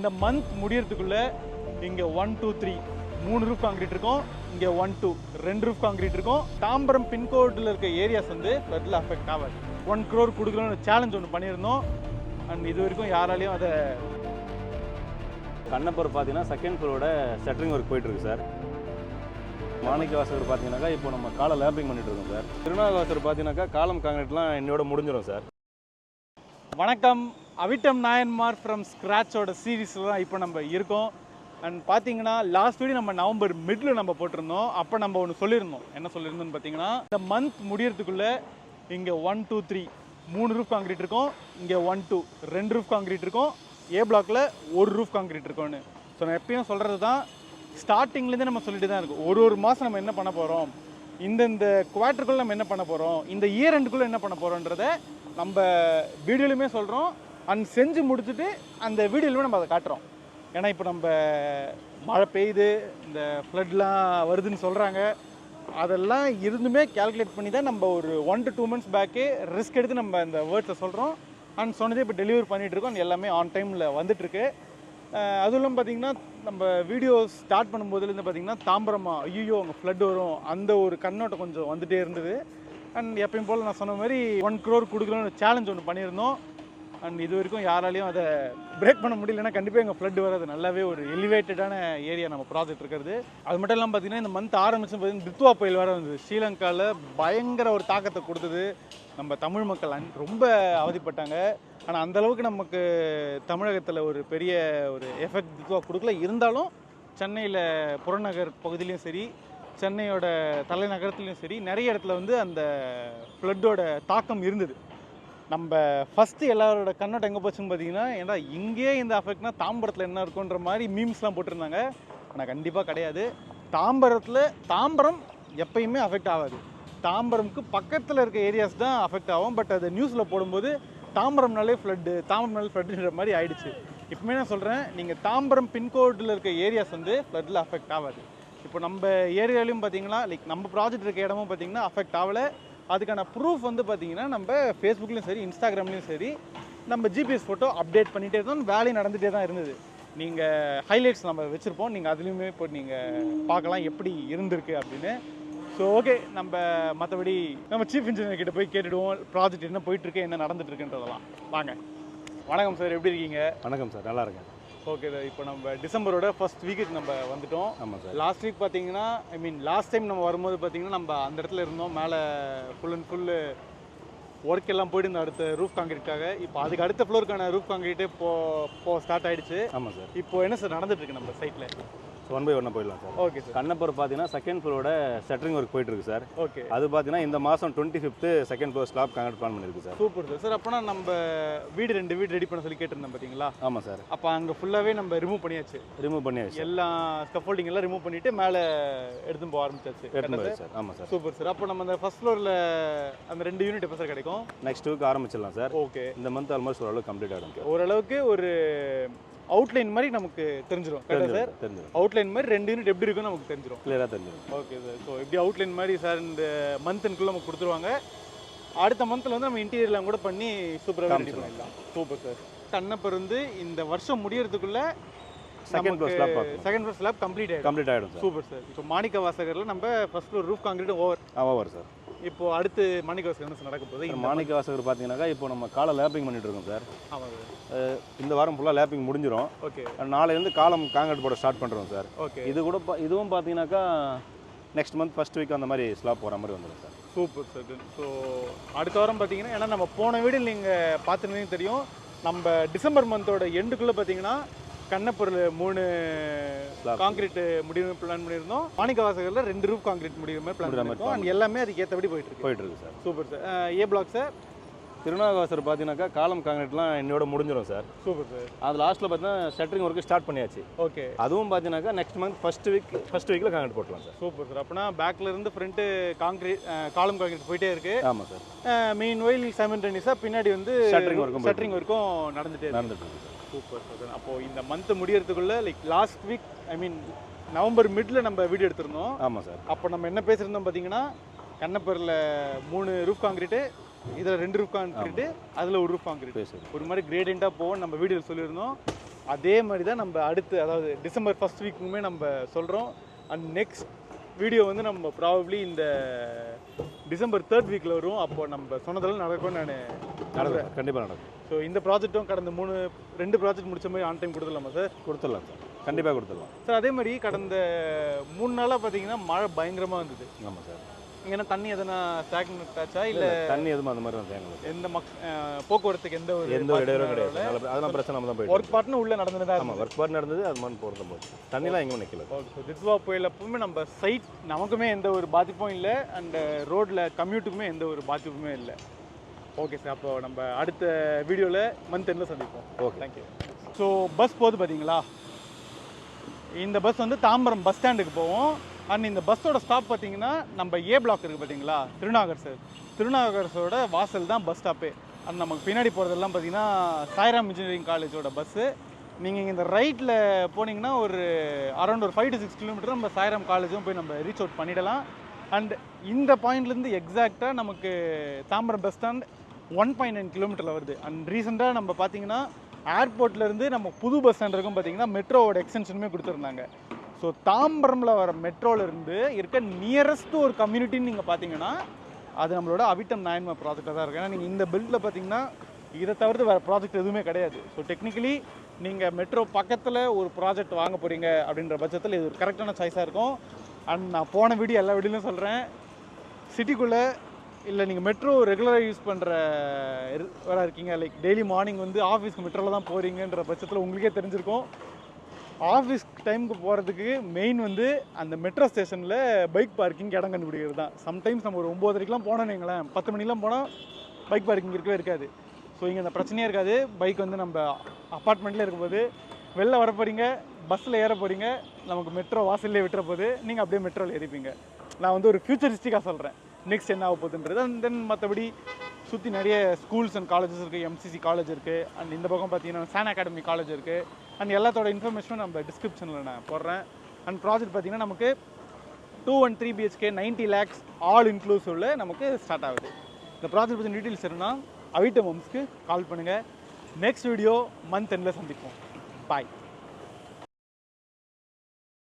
இந்த மந்த் முடியறதுக்குள்ள இங்க 1 2 3 3 roof concrete இருக்கும். இங்க 1 2 2 ரூஃப் கான்கிரீட் இருக்கும். தாம்பரம் பின்கோட்ல இருக்க ஏரியாஸ் வந்து ஃப்ளட்ல அஃபெக்ட் ஆகாது. 1 crore கொடுக்கணும்னு சேலஞ்ச் ஒன்று பண்ணியிருந்தோம். அண்ட் இது வரைக்கும் யாராலையும் அதை கண்ணப்பர் பார்த்தீங்கன்னா செகண்ட் ஃப்ளோரோட ஷட்டரிங் ஒர்க் போயிட்டுருக்கு சார். மாணிக்கவாசகர் பார்த்தீங்கன்னாக்கா இப்போ நம்ம காலை லேப்பிங் பண்ணிட்டு இருக்கோம் சார். திருநாகவாசர் பார்த்தீங்கன்னாக்கா காலம் காங்கிரீட்லாம் இன்னையோட முடிஞ்சிடும் சார். வணக்கம், அவிட்டம் நாயன்மார் ஃப்ரம் ஸ்க்ராட்சோட சீரீஸில் தான் இப்போ நம்ம இருக்கோம். அண்ட் பார்த்தீங்கன்னா லாஸ்ட் வீடியோ நம்ம நவம்பர் மிடில் நம்ம போட்டிருந்தோம். அப்போ நம்ம ஒன்று சொல்லியிருந்தோம். என்ன சொல்லியிருந்தோம்னு பார்த்தீங்கன்னா, இந்த மந்த் முடியறதுக்குள்ளே இங்கே 1 2 3 3 ரூஃப் கான்கிரீட் இருக்கும். இங்கே 1 2 2 ரூஃப் கான்கிரீட் இருக்கும். ஏ பிளாக்ல 1 ரூஃப் கான்கிரீட் இருக்கும்னு. ஸோ நான் எப்பயும் சொல்கிறது தான், ஸ்டார்டிங்லேருந்து நம்ம சொல்லிட்டு தான் இருக்கும். ஒரு மாதம் நம்ம என்ன பண்ண போகிறோம், இந்த குவார்ட்டருக்குள்ளே நம்ம என்ன பண்ண போகிறோம், இந்த இயர் எண்டுக்குள்ளே என்ன பண்ண போகிறோன்றதை நம்ம வீடியோலையுமே சொல்கிறோம். அண்ட் செஞ்சு முடிச்சுட்டு அந்த வீடியோலையுமே நம்ம அதை காட்டுறோம். ஏன்னா இப்போ நம்ம மழை பெய்யுது, இந்த ஃப்ளட்லாம் வருதுன்னு சொல்கிறாங்க. அதெல்லாம் இருந்துமே கேல்குலேட் பண்ணி தான் நம்ம ஒரு 1 to 2 months பேக்கே ரிஸ்க் எடுத்து நம்ம இந்த வேர்ட்ஸை சொல்கிறோம். அண்ட் சொன்னதே இப்போ டெலிவரி பண்ணிகிட்ருக்கோம். எல்லாமே ஆன் டைமில் வந்துட்டுருக்கு. அதுவும் இல்லாமல் பார்த்திங்கன்னா, நம்ம வீடியோ ஸ்டார்ட் பண்ணும்போதுலேருந்து பார்த்திங்கன்னா தாம்பரமா ஐயோ அங்கே ஃப்ளட் வரும் அந்த ஒரு கண்ணோட்டம் கொஞ்சம் வந்துகிட்டே இருந்தது. அண்ட் எப்பயும் போல் நான் சொன்ன மாதிரி 1 crore கொடுக்கணும்னு சேலஞ்ச் ஒன்று பண்ணியிருந்தோம். அண்ட் இது வரைக்கும் யாராலையும் அதை பிரேக் பண்ண முடியலன்னா கண்டிப்பாக எங்கள் ஃப்ளட் வராது. நல்லாவே ஒரு எலிவேட்டடான ஏரியா நம்ம ப்ராஜெக்ட் இருக்கிறது. அது மட்டும் இல்லாமல் பார்த்திங்கன்னா, இந்த மந்த் ஆரம்பிச்சு பார்த்திங்கன்னா தித்வா புயல் வேறு வந்தது. ஸ்ரீலங்காவில் பயங்கர ஒரு தாக்கத்தை கொடுத்தது. நம்ம தமிழ் மக்கள் ரொம்ப அவதிப்பட்டாங்க. ஆனால் அந்தளவுக்கு நமக்கு தமிழகத்தில் ஒரு பெரிய ஒரு எஃபெக்ட் தித்வா கொடுக்கல. இருந்தாலும் சென்னையில் புறநகர் பகுதியிலையும் சரி, சென்னையோட தலைநகரத்துலையும் சரி, நிறைய இடத்துல வந்து அந்த ஃப்ளட்டோட தாக்கம் இருந்தது. நம்ம ஃபஸ்ட்டு எல்லாரோட கண்ணோட்டம் எங்கே போச்சுன்னு பார்த்தீங்கன்னா, ஏன்னா இங்கேயே இந்த அஃபெக்ட்னா தாம்பரத்தில் என்ன இருக்குன்ற மாதிரி மீம்ஸ்லாம் போட்டிருந்தாங்க. ஆனால் கண்டிப்பாக கிடையாது. தாம்பரம் எப்பயுமே அஃபெக்ட் ஆகாது. தாம்பரம்க்கு பக்கத்தில் இருக்க ஏரியாஸ் தான் அஃபெக்ட் ஆகும். பட் அது நியூஸில் போடும்போது தாம்பரம்னாலே ஃப்ளட்டுன்ற மாதிரி ஆயிடுச்சு. இப்போமே நான் சொல்கிறேன், நீங்கள் தாம்பரம் பின்கோடில் இருக்க ஏரியாஸ் வந்து ஃப்ளட்டில் அஃபெக்ட் ஆகாது. இப்போ நம்ம ஏரியாலையும் பார்த்தீங்கன்னா, லைக் நம்ம ப்ராஜெக்ட் இருக்க இடமும் பார்த்தீங்கன்னா அஃபெக்ட் ஆகலை. அதுக்கான ப்ரூஃப் வந்து பார்த்தீங்கன்னா, நம்ம ஃபேஸ்புக்லேயும் சரி, இன்ஸ்டாகிராம்லேயும் சரி, நம்ம ஜிபிஎஸ் ஃபோட்டோ அப்டேட் பண்ணிகிட்டே இருந்தோம். வேலையை நடந்துகிட்டே தான் இருந்தது. நீங்கள் ஹைலைட்ஸ் நம்ம வச்சுருப்போம். நீங்கள் அதுலேயுமே இப்போ நீங்கள் பார்க்கலாம் எப்படி இருந்திருக்கு அப்படின்னு. ஸோ ஓகே, நம்ம மற்றபடி நம்ம சீஃப் இன்ஜினியர் கிட்ட போய் கேட்டுடுவோம் ப்ராஜெக்ட் என்ன போயிட்டுருக்கு, என்ன நடந்துட்டுருக்குன்றதெல்லாம். வாங்க. வணக்கம் சார், எப்படி இருக்கீங்க? வணக்கம் சார், நல்லா இருக்கேன். ஓகே சார், இப்போ நம்ம டிசம்பரோட ஃபர்ஸ்ட் வீக்குக்கு நம்ம வந்துட்டோம். ஆமாம் சார். லாஸ்ட் வீக் பார்த்தீங்கன்னா, லாஸ்ட் டைம் நம்ம வரும்போது பார்த்தீங்கன்னா நம்ம அந்த இடத்துல இருந்தோம். மேலே ஃபுல் அண்ட் ஃபுல்லு ஒர்க் எல்லாம் போயிட்டு இருந்தோம் அடுத்த ரூஃப் கான்கிரீட்காக. இப்போ அதுக்கு அடுத்த ஃப்ளோருக்கான ரூஃப் கான்கிரீட்டே இப்போ ஸ்டார்ட் ஆகிடுச்சு. ஆமாம் சார். இப்போ என்ன சார் நடந்துட்டுருக்கு நம்ம சைட்டில்? 1 by 1 போயிடலாம் சார். Okay sir. கண்ணப்பர் பார்த்தீங்கன்னா செகண்ட் ஃப்ளோரோட ஷட்டரிங் ஒர்க் போயிட்டுருக்கு சார். ஓகே. அது பார்த்தீங்கன்னா இந்த மாதம் 25th second floor slab concrete plan பண்ணியிருக்கு சார். Super sir. சார் அப்போனா நம்ம 2 வீடு ரெடி பண்ண சொல்லி கேட்டிருந்தோம் பார்த்தீங்களா? ஆமாம் சார். அப்போ அங்கே ஃபுல்லாகவே நம்ம ரிமூவ் பண்ணியாச்சு. எல்லா ஸ்கஃபோல்டிங் எல்லாம் ரிமூவ் பண்ணிவிட்டு மேலே எடுத்து போக ஆரம்பிச்சாச்சு சார். ஆமாம் சார். Super sir. அப்போ நம்ம அந்த ஃபர்ஸ்ட் ஃப்ளோரில் அந்த 2 யூனிட் எப்போ சார் கிடைக்கும்? நெக்ஸ்ட் வீக் ஆரம்பிச்சிடலாம் சார். ஓகே. இந்த மந்த் ஆல்மோஸ்ட் ஓரளவுக்கு கம்ப்ளீட் ஆகிடும். ஓரளவுக்கு ஒரு அவுட்லைன் மாதிரி நமக்கு தெரிஞ்சிடும். கரெக்டாக சார்? தெரிஞ்சிடும். அவுட்லைன் மாதிரி 2 யூனிட் எப்படி இருக்குன்னு நமக்கு தெரிஞ்சிடும். கிளியராக தெரிஞ்சிடும். Okay sir. ஸோ எப்படி அவுட்லைன் மாதிரி சார் இந்த மந்த்துக்குள்ளே நமக்கு கொடுத்துருவாங்க. அடுத்த மந்தில் வந்து நம்ம இன்டீரியர்லாம் கூட பண்ணி சூப்பராக ரெடி பண்ணிடலாம். Super sir. கண்ணப்பர் வந்து இந்த வருஷம் முடியறதுக்குள்ள செகண்ட் ஃப்ளோர் ஸ்லாப் கம்ப்ளீட் ஆகிடும் சார். Super sir. இப்போ மாணிக்க வாசகரில் நம்ம first floor roof concrete over sir. இப்போ அடுத்து மாணிக்க வாசகர் என்ன நடக்க போகுது? மாணிக்க வாசகர் பார்த்தீங்கன்னாக்கா இப்போ நம்ம காலை லேப்பிங் பண்ணிட்டு இருக்கோம் சார். ஆமாம் சார். இந்த வாரம் ஃபுல்லாக லேப்பிங் முடிஞ்சிடும். ஓகே. நாளையிலேருந்து காலம் காங்கிரீட் போட ஸ்டார்ட் பண்ணுறோம் சார். ஓகே. இதுவும் பார்த்தீங்கன்னாக்கா நெக்ஸ்ட் மந்த் ஃபர்ஸ்ட் வீக் அந்த மாதிரி ஸ்லாப் போகிற மாதிரி வந்துடும் சார். Super sir. ஸோ அடுத்த வாரம் பார்த்தீங்கன்னா, ஏன்னா நம்ம போன வீடியோ நீங்கள் பார்த்துருந்தீங்க தெரியும், நம்ம டிசம்பர் மந்தோட எண்டுக்குள்ளே பார்த்தீங்கன்னா கண்ணப்பொருள் 3 கான்கிரீட் முடிவு பிளான் பண்ணியிருந்தோம். மாணிக்க வாசகரில் 2 ரூஃப் கான்கிரீட் முடிவு மாதிரி பிளான் பண்ணியிருக்கோம். அண்ட் எல்லாமே அதுக்கு ஏற்றபடி போயிட்டுருக்கு sir. Super sir. A block sir. திருநாகவாசர் பார்த்தீங்கன்னாக்கா காலம் காங்கிரீட்லாம் இன்னையோட முடிஞ்சிடும் சார். Super sir. அது லாஸ்ட்டில் பார்த்தீங்கன்னா ஷட்டரிங் ஒர்க்கு ஸ்டார்ட் பண்ணியாச்சு. ஓகே. அதுவும் பார்த்தீங்கன்னாக்கா நெக்ஸ்ட் மந்த் ஃபர்ஸ்ட் வீக்கில் காங்கிரீட் போட்டலாம் சார். Super sir. அப்படின்னா பேக்கில் இருந்து ஃப்ரண்ட்டு காலம் காங்கிரீட் போயிட்டே இருக்கு. ஆமாம் சார். மெயின் ஒயில் சைமல்டேனியஸாக பின்னாடி வந்து ஷட்டரிங் ஒர்க்கும் நடந்துட்டு இருக்கு. Super sir. அப்போது இந்த மந்த் முடியறதுக்குள்ள like last week November middle நம்ம வீடியோ எடுத்திருந்தோம். ஆமாம் சார். அப்போ நம்ம என்ன பேசியிருந்தோம் பார்த்தீங்கன்னா, கண்ணப்பரில் 3 ரூஃப் கான்கிரீட்டு, இதில் 2 ரூஃப் கான்கிரீட்டு, அதில் 1 ரூஃப் கான்கிரீட், ஒரு மாதிரி கிரேடியண்ட்டாக போவோம் நம்ம வீடியோவில் சொல்லியிருந்தோம். அதே மாதிரி தான் நம்ம அடுத்து, அதாவது டிசம்பர் ஃபர்ஸ்ட் வீக்குமே நம்ம சொல்கிறோம். அண்ட் நெக்ஸ்ட் வீடியோ வந்து நம்ம ப்ராபப்ளி இந்த டிசம்பர் 3rd வீக்கில் வரும். அப்போது நம்ம சொன்னதெல்லாம் நடக்கும்னு நான் நடக்கும், கண்டிப்பாக நடக்கும். ஸோ இந்த ப்ராஜெக்ட்டும் கடந்த 2 ப்ராஜெக்ட் முடிச்ச மாதிரி ஆன் டைம் கொடுத்துடலாமா சார்? கொடுத்துடலாம் சார், கண்டிப்பாக கொடுத்துடலாம் சார். அதே மாதிரி கடந்த 3 நாளாக பார்த்தீங்கன்னா மழை பயங்கரமாக இருந்தது. ஆமாம் சார். இங்கே தண்ணி எதனா ஸ்டாக்னட் ஆச்சா இல்லை தண்ணி எதுவும் அந்த மாதிரி தான் எங்களுக்கு எந்த போக்குவரத்துக்கு எந்த ஒரு இடையூறும் கிடையாது. அதெல்லாம் பிரச்சனை நம்ம தான் போயிட்டு ஒர்க் பார்ட்னு உள்ளே நடந்துதான். ஆமாம், ஒர்க் பார்ட் நடந்தது, அது மாதிரி போகிறது போது தண்ணிலாம் எங்கேயும் நிற்கல. Okay sir. திட்வா புயல் அப்பவுமே நம்ம சைட் நமக்குமே எந்த ஒரு பாதிப்பும் இல்லை, அண்ட் ரோட்டில் கம்யூட்டுக்குமே எந்த ஒரு பாதிப்புமே இல்லை. Okay sir. அப்போ நம்ம அடுத்த வீடியோவில் மந்த் எண்டில் சந்திப்போம். Okay, thank you. ஸோ பஸ் போகுது பார்த்தீங்களா, இந்த பஸ் வந்து தாம்பரம் பஸ் ஸ்டாண்டுக்கு போவோம். அண்ட் இந்த பஸ்ஸோட ஸ்டாப் பார்த்தீங்கன்னா நம்ம ஏ பிளாக் இருக்குது பார்த்தீங்களா, திருநாகர் சார். திருநாகர்ஸோட வாசல் தான் பஸ் ஸ்டாப்பே. அண்ட் நமக்கு பின்னாடி போகிறதெல்லாம் பார்த்தீங்கன்னா சாய்ராம் இன்ஜினியரிங் காலேஜோட பஸ்ஸு. நீங்கள் இந்த ரைட்டில் போனீங்கன்னா ஒரு அரௌண்ட் ஒரு 5 to 6 கிலோமீட்டர் நம்ம சாய்ராம் காலேஜும் போய் நம்ம ரீச் அவுட் பண்ணிடலாம். அண்ட் இந்த பாயிண்ட்லேருந்து எக்ஸாக்டாக நமக்கு தாம்பரம் பஸ் ஸ்டாண்ட் 1.9 கிலோமீட்டரில் வருது. அண்ட் ரீசெண்டாக நம்ம பார்த்தீங்கன்னா ஏர்போர்ட்லேருந்து நம்ம புது பஸ் ஸ்டாண்ட் இருக்கும் பார்த்தீங்கன்னா மெட்ரோவோட எக்ஸ்டென்ஷனுமே கொடுத்துருந்தாங்க. ஸோ தாம்பரமில் வர மெட்ரோலேருந்து இருக்க நியரஸ்ட் ஒரு கம்யூனிட்டின்னு நீங்கள் பார்த்தீங்கன்னா அது நம்மளோட அவிட்டம் நாயன்மார் ப்ராஜெக்டாக தான் இருக்குது. ஏன்னா நீங்கள் இந்த பெல்ட்டில் பார்த்தீங்கன்னா இதை தவிர்த்து வேறு ப்ராஜெக்ட் எதுவுமே கிடையாது. ஸோ டெக்னிக்கலி நீங்கள் மெட்ரோ பக்கத்தில் ஒரு ப்ராஜெக்ட் வாங்க போகிறீங்க அப்படின்ற பட்சத்தில் இது ஒரு கரெக்டான சாய்ஸாக இருக்கும். அண்ட் நான் போன வீடியோ எல்லா வீடியோலையும் சொல்கிறேன், சிட்டிக்குள்ளே இல்லை நீங்கள் மெட்ரோ ரெகுலராக யூஸ் பண்ணுற வர இருக்கீங்க, லைக் டெய்லி மார்னிங் வந்து ஆஃபீஸ்க்கு மெட்ரோவில் தான் போகிறீங்கன்ற பட்சத்தில் உங்களுக்கே தெரிஞ்சிருக்கும். ஆஃபீஸ் டைமுக்கு போகிறதுக்கு மெயின் வந்து அந்த மெட்ரோ ஸ்டேஷனில் பைக் பார்க்கிங் இடம் கண்டுபிடிக்கிறது தான். சம்டைம்ஸ் நம்ம ஒரு 9:30க்கெலாம் போனோன்னு வைங்களேன், 10 மணிக்கெலாம் போனால் பைக் பார்க்கிங் இருக்கவே இருக்காது. ஸோ இங்கே அந்த பிரச்சனையே இருக்காது. பைக் வந்து நம்ம அப்பார்ட்மெண்ட்டில் இருக்கும்போது வெளில வர போகிறீங்க, பஸ்ஸில் ஏற போகிறீங்க, நமக்கு மெட்ரோ வாசல்லே விட்டுற போது நீங்கள் அப்படியே மெட்ரோவில் ஏறிப்பீங்க. நான் வந்து ஒரு ஃபியூச்சரிஸ்டிக்காக சொல்கிறேன் நெக்ஸ்ட் என்ன ஆக போகுதுன்றது. அண்ட் தென் மற்றபடி சுற்றி நிறைய ஸ்கூல்ஸ் அண்ட் காலேஜஸ் இருக்குது. எம்சிசி காலேஜ் இருக்குது. அண்ட் இந்த பக்கம் பார்த்தீங்கன்னா சான் அகாடமி காலேஜ் இருக்குது. அண்ட் எல்லாத்தோட இன்ஃபர்மேஷனும் நம்ம டிஸ்கிரிப்ஷனில் நான் போடுறேன். அண்ட் ப்ராஜெக்ட் பார்த்தீங்கன்னா நமக்கு 2 and 3 BHK 90 lakhs ஆல் இன்க்ளூசிவ்ல நமக்கு ஸ்டார்ட் ஆகுது. இந்த ப்ராஜெக்ட் பற்றி டீட்டெயில்ஸ் இருந்தால் அவிட்டம் ஹோம்ஸ்க்கு கால் பண்ணுங்கள். நெக்ஸ்ட் வீடியோ மந்த் எண்டில் சந்திப்போம். பாய்.